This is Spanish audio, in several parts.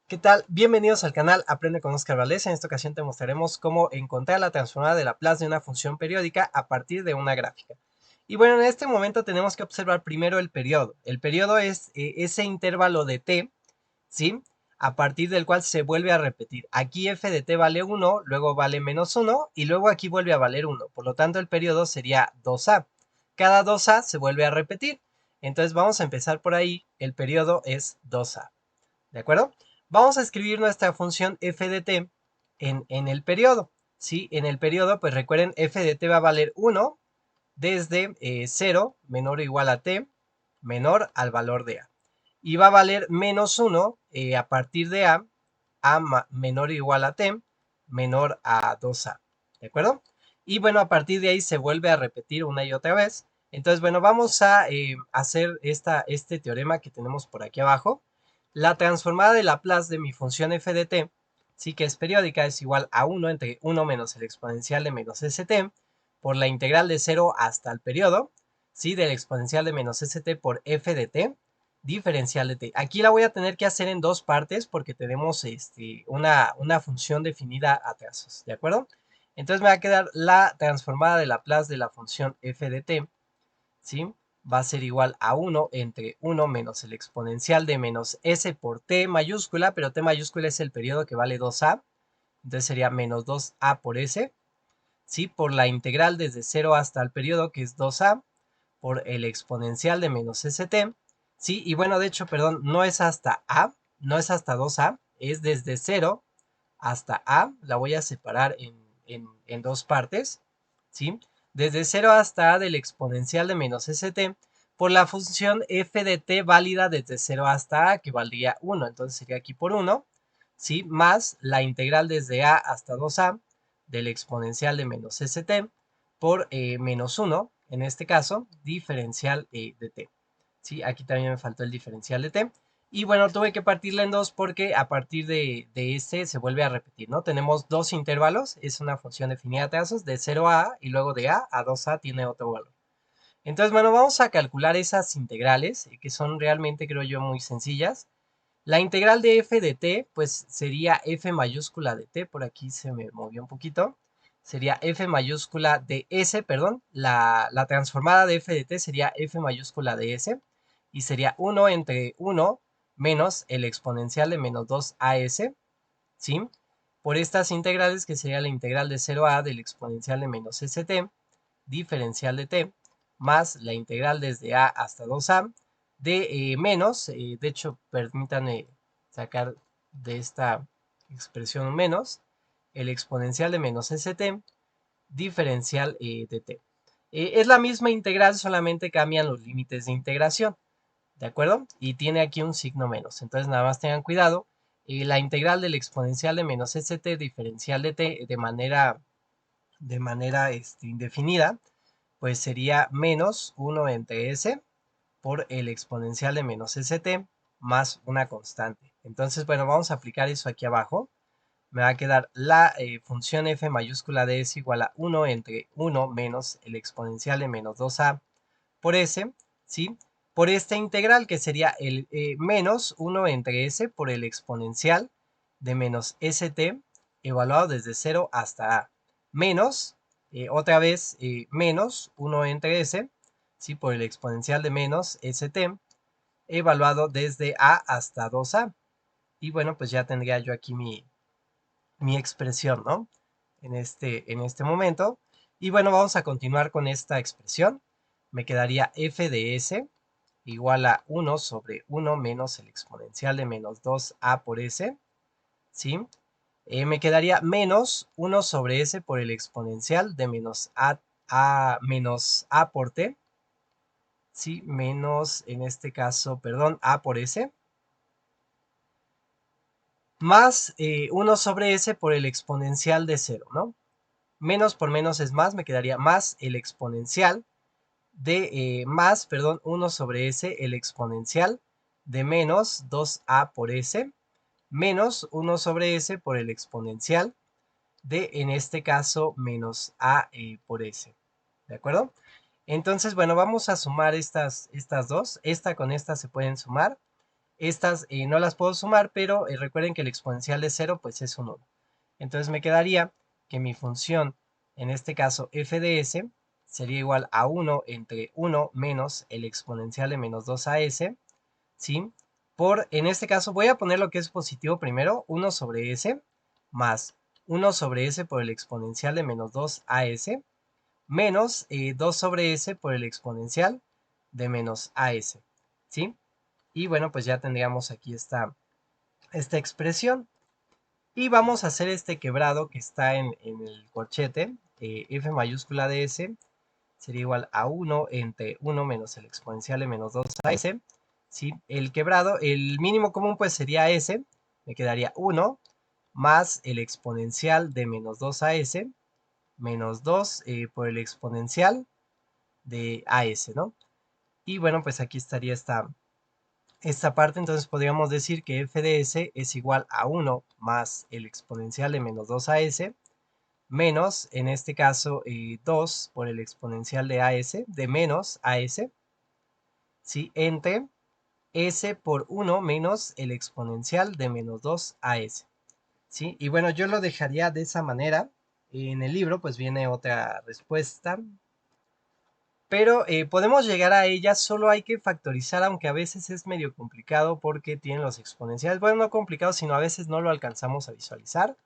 ¿Qué tal? Bienvenidos al canal Aprende con Oscar Valdez. En esta ocasión te mostraremos cómo encontrar la transformada de Laplace de una función periódica a partir de una gráfica. Y bueno, en este momento tenemos que observar primero el periodo. El periodo es ese intervalo de t, ¿sí? A partir del cual se vuelve a repetir. Aquí f de t vale 1, luego vale menos 1 y luego aquí vuelve a valer 1. Por lo tanto, el periodo sería 2a. Cada 2a se vuelve a repetir. Entonces vamos a empezar por ahí. El periodo es 2a. ¿De acuerdo? Vamos a escribir nuestra función f de t en el periodo. ¿Sí? En el periodo, pues recuerden, f de t va a valer 1 desde 0 menor o igual a t menor al valor de a. Y va a valer menos 1 a partir de a menor o igual a t menor a 2a. ¿De acuerdo? Y bueno, a partir de ahí se vuelve a repetir una y otra vez. Entonces, bueno, vamos a hacer este teorema que tenemos por aquí abajo. La transformada de Laplace de mi función f de t, sí que es periódica, es igual a 1 entre 1 menos el exponencial de menos st por la integral de 0 hasta el periodo, ¿sí? Del exponencial de menos st por f de t, diferencial de t. Aquí la voy a tener que hacer en dos partes porque tenemos una función definida a trazos, ¿de acuerdo? Entonces me va a quedar la transformada de Laplace de la función f de t, ¿sí? Va a ser igual a 1 entre 1 menos el exponencial de menos s por t mayúscula, pero t mayúscula es el periodo que vale 2a, entonces sería menos 2a por s, ¿sí? Por la integral desde 0 hasta el periodo, que es 2a, por el exponencial de menos st, ¿sí? Y bueno, de hecho, perdón, no es hasta a, no es hasta 2a, es desde 0 hasta a, la voy a separar en dos partes, ¿sí? Desde 0 hasta a del exponencial de menos st, por la función f de t válida desde 0 hasta a, que valdría 1, entonces sería aquí por 1, ¿sí? Más la integral desde a hasta 2a del exponencial de menos st por menos 1, en este caso, diferencial de t. ¿Sí? Aquí también me faltó el diferencial de t. Y bueno, tuve que partirla en dos porque a partir de este se vuelve a repetir, ¿no? Tenemos dos intervalos, es una función definida a trazos, de 0 a y luego de a 2a tiene otro valor. Entonces, bueno, vamos a calcular esas integrales, que son realmente, creo yo, muy sencillas. La integral de f de t, pues sería f mayúscula de t, por aquí se me movió un poquito, sería f mayúscula de s, perdón, la transformada de f de t sería f mayúscula de s, y sería 1 entre 1 menos el exponencial de menos 2as, ¿sí? Por estas integrales, que sería la integral de 0 a del exponencial de menos st, diferencial de t, más la integral desde a hasta 2a, de menos, de hecho, permítanme sacar de esta expresión un menos, el exponencial de menos st, diferencial de t. Es la misma integral, solamente cambian los límites de integración, ¿de acuerdo? Y tiene aquí un signo menos, entonces nada más tengan cuidado. La integral del exponencial de menos st diferencial de t de manera indefinida, pues sería menos 1 entre s por el exponencial de menos st más una constante. Entonces, bueno, vamos a aplicar eso aquí abajo. Me va a quedar la función f mayúscula de s igual a 1 entre 1 menos el exponencial de menos 2a por s, ¿sí? Por esta integral que sería el menos 1 entre s por el exponencial de menos st evaluado desde 0 hasta a, menos, otra vez, menos 1 entre s, ¿sí? Por el exponencial de menos st evaluado desde a hasta 2a. Y bueno, pues ya tendría yo aquí mi expresión, ¿no? En este momento. Y bueno, vamos a continuar con esta expresión. Me quedaría f de s igual a 1 sobre 1 menos el exponencial de menos 2a por s, ¿sí? Me quedaría menos 1 sobre s por el exponencial de menos a por t, ¿sí? Menos, en este caso, perdón, a por s, más 1 sobre s por el exponencial de 0, ¿no? Menos por menos es más, me quedaría más el exponencial de más, perdón, 1 sobre s, el exponencial de menos 2a por s, menos 1 sobre s por el exponencial de, en este caso, menos a por s. ¿De acuerdo? Entonces, bueno, vamos a sumar estas dos. Esta con esta se pueden sumar. Estas no las puedo sumar, pero recuerden que el exponencial de 0 pues es un 1. Entonces me quedaría que mi función, en este caso f de s, sería igual a 1 entre 1 menos el exponencial de menos 2as, ¿sí? En este caso, voy a poner lo que es positivo primero, 1 sobre s, más 1 sobre s por el exponencial de menos 2as, menos 2 sobre s por el exponencial de menos as, ¿sí? Y bueno, pues ya tendríamos aquí esta expresión. Y vamos a hacer este quebrado que está en el corchete. F mayúscula de s sería igual a 1 entre 1 menos el exponencial de menos 2as. ¿Sí? El quebrado, el mínimo común pues sería s. Me quedaría 1 más el exponencial de menos 2as menos 2 por el exponencial de as, ¿no? Y bueno, pues aquí estaría esta parte, entonces podríamos decir que f de s es igual a 1 más el exponencial de menos 2as, menos, en este caso, 2 por el exponencial de as, de menos as, ¿sí? Entre s por 1 menos el exponencial de menos 2as, ¿sí? Y bueno, yo lo dejaría de esa manera. En el libro, pues viene otra respuesta. Pero podemos llegar a ella, solo hay que factorizar, aunque a veces es medio complicado porque tienen los exponenciales. Bueno, no complicado, sino a veces no lo alcanzamos a visualizar.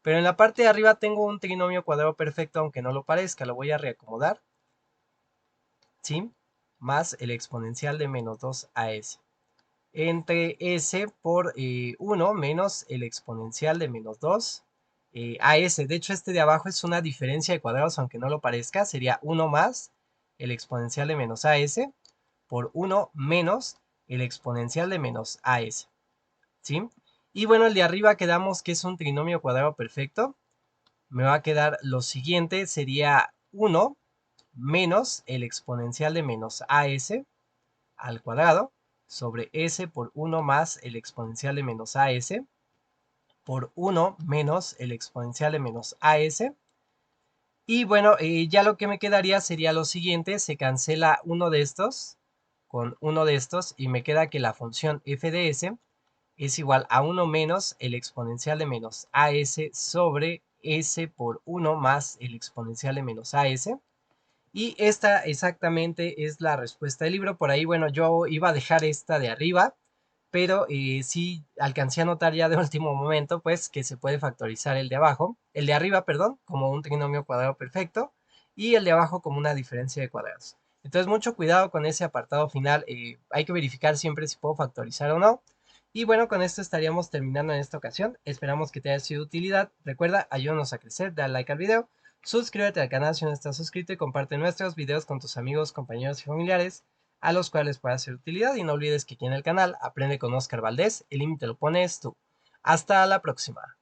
Pero en la parte de arriba tengo un trinomio cuadrado perfecto, aunque no lo parezca, lo voy a reacomodar, ¿sí? Más el exponencial de menos 2as. Entre s por 1 menos el exponencial de menos 2 as. De hecho, este de abajo es una diferencia de cuadrados, aunque no lo parezca. Sería 1 más el exponencial de menos as por 1 menos el exponencial de menos as, ¿sí? Y bueno, el de arriba quedamos que es un trinomio cuadrado perfecto. Me va a quedar lo siguiente, sería 1 menos el exponencial de menos as al cuadrado sobre s por 1 más el exponencial de menos as por 1 menos el exponencial de menos as. Y bueno, ya lo que me quedaría sería lo siguiente, se cancela uno de estos con uno de estos y me queda que la función f de s es igual a 1 menos el exponencial de menos as sobre s por 1 más el exponencial de menos as. Y esta exactamente es la respuesta del libro. Por ahí, bueno, yo iba a dejar esta de arriba, pero sí alcancé a notar ya de último momento, pues, que se puede factorizar el de abajo, el de arriba, perdón, como un trinomio cuadrado perfecto, y el de abajo como una diferencia de cuadrados. Entonces, mucho cuidado con ese apartado final. Hay que verificar siempre si puedo factorizar o no. Y bueno, con esto estaríamos terminando en esta ocasión. Esperamos que te haya sido de utilidad. Recuerda, ayúdanos a crecer, dale like al video, suscríbete al canal si no estás suscrito y comparte nuestros videos con tus amigos, compañeros y familiares a los cuales pueda ser de utilidad. Y no olvides que aquí en el canal Aprende con Oscar Valdés, el límite lo pones tú. Hasta la próxima.